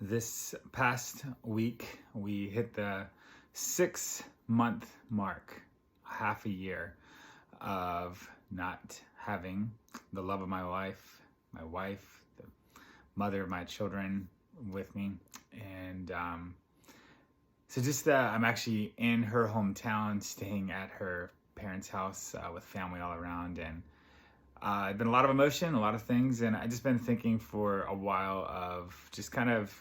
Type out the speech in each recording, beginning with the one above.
This past week, we hit the 6-month mark, half a year of not having the love of my life, my wife, the mother of my children with me. And I'm actually in her hometown, staying at her parents' house with family all around. And it's been a lot of emotion, a lot of things. And I just been thinking for a while of just kind of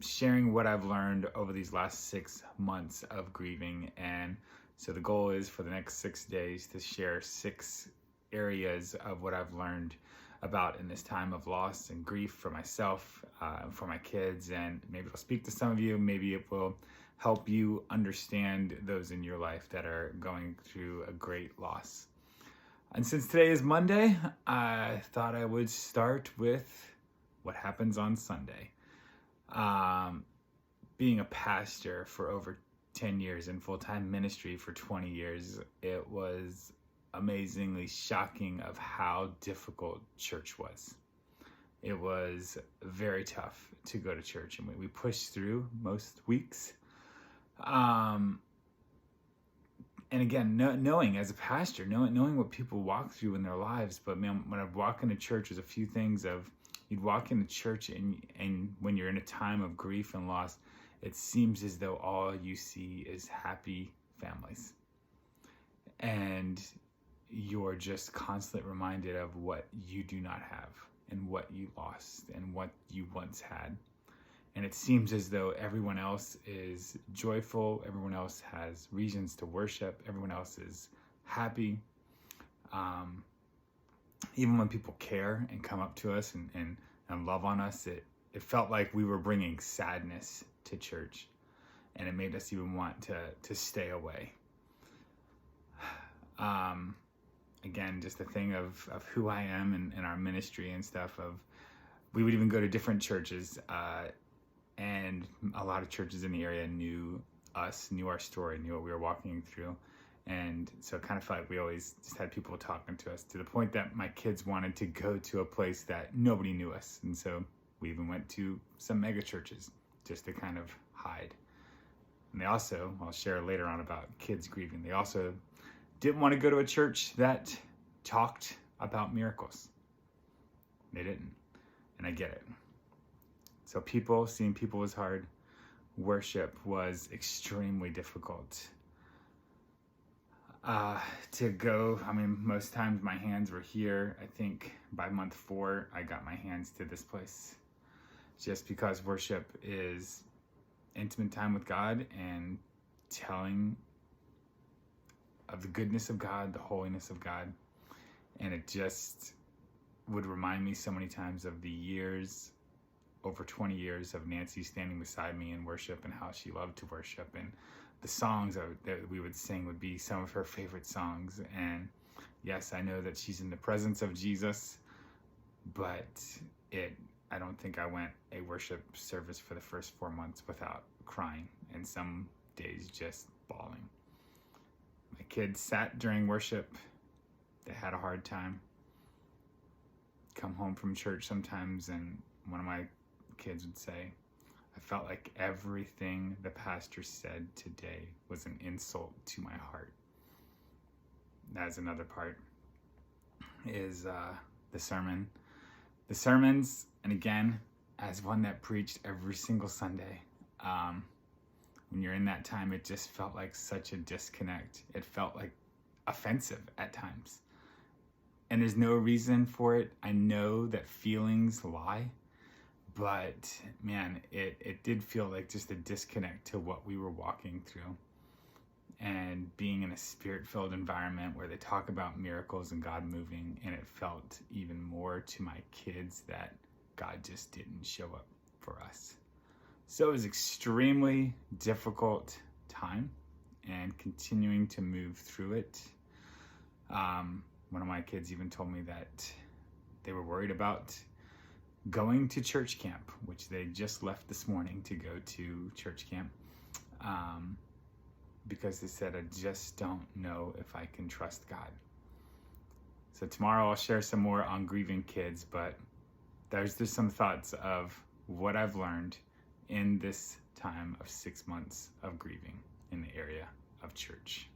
sharing what I've learned over these last 6 months of grieving. And so the goal is for the next 6 days to share 6 areas of what I've learned about in this time of loss and grief for myself, for my kids, and maybe it'll speak to some of you. Maybe it will help you understand those in your life that are going through a great loss. And since today is Monday, I thought I would start with what happens on Sunday. Being a pastor for over 10 years and full-time ministry for 20 years, it was amazingly shocking of how difficult church was. It was very tough to go to church, and we pushed through most weeks. And again, knowing as a pastor, knowing what people walk through in their lives. But man, when I walk into church, there's a few things of, you'd walk into church and when you're in a time of grief and loss, it seems as though all you see is happy families. And you're just constantly reminded of what you do not have and what you lost and what you once had. And it seems as though everyone else is joyful, everyone else has reasons to worship, everyone else is happy. Even when people care and come up to us and love on us, it felt like we were bringing sadness to church, and it made us even want to stay away. Again, just the thing of who I am and our ministry and stuff, of we would even go to different churches, and a lot of churches in the area knew us, knew our story, knew what we were walking through. And so it kind of felt like we always just had people talking to us, to the point that my kids wanted to go to a place that nobody knew us. And so we even went to some mega churches just to kind of hide. And they also, I'll share later on about kids grieving, they also didn't want to go to a church that talked about miracles. They didn't. And I get it. So seeing people was hard. Worship was extremely difficult. To go, most times my hands were here. I think by month 4, I got my hands to this place. Just because worship is intimate time with God and telling of the goodness of God, the holiness of God. And it just would remind me so many times of the years, over 20 years of Nancy standing beside me in worship and how she loved to worship. And the songs that we would sing would be some of her favorite songs. And yes, I know that she's in the presence of Jesus, but I don't think I went a worship service for the first 4 months without crying, and some days just bawling. My kids sat during worship. They had a hard time. Come home from church sometimes, and one of my kids would say, I felt like everything the pastor said today was an insult to my heart. That's another part, is the sermon. The sermons, and again, as one that preached every single Sunday, when you're in that time, it just felt like such a disconnect. It felt like offensive at times. And there's no reason for it. I know that feelings lie. But man, it did feel like just a disconnect to what we were walking through. And being in a spirit-filled environment where they talk about miracles and God moving, and it felt even more to my kids that God just didn't show up for us. So it was extremely difficult time, and continuing to move through it. One of my kids even told me that they were worried about going to church camp, which they just left this morning to go to church camp, because they said, I just don't know if I can trust God. So tomorrow I'll share some more on grieving kids, but there's just some thoughts of what I've learned in this time of 6 months of grieving in the area of church.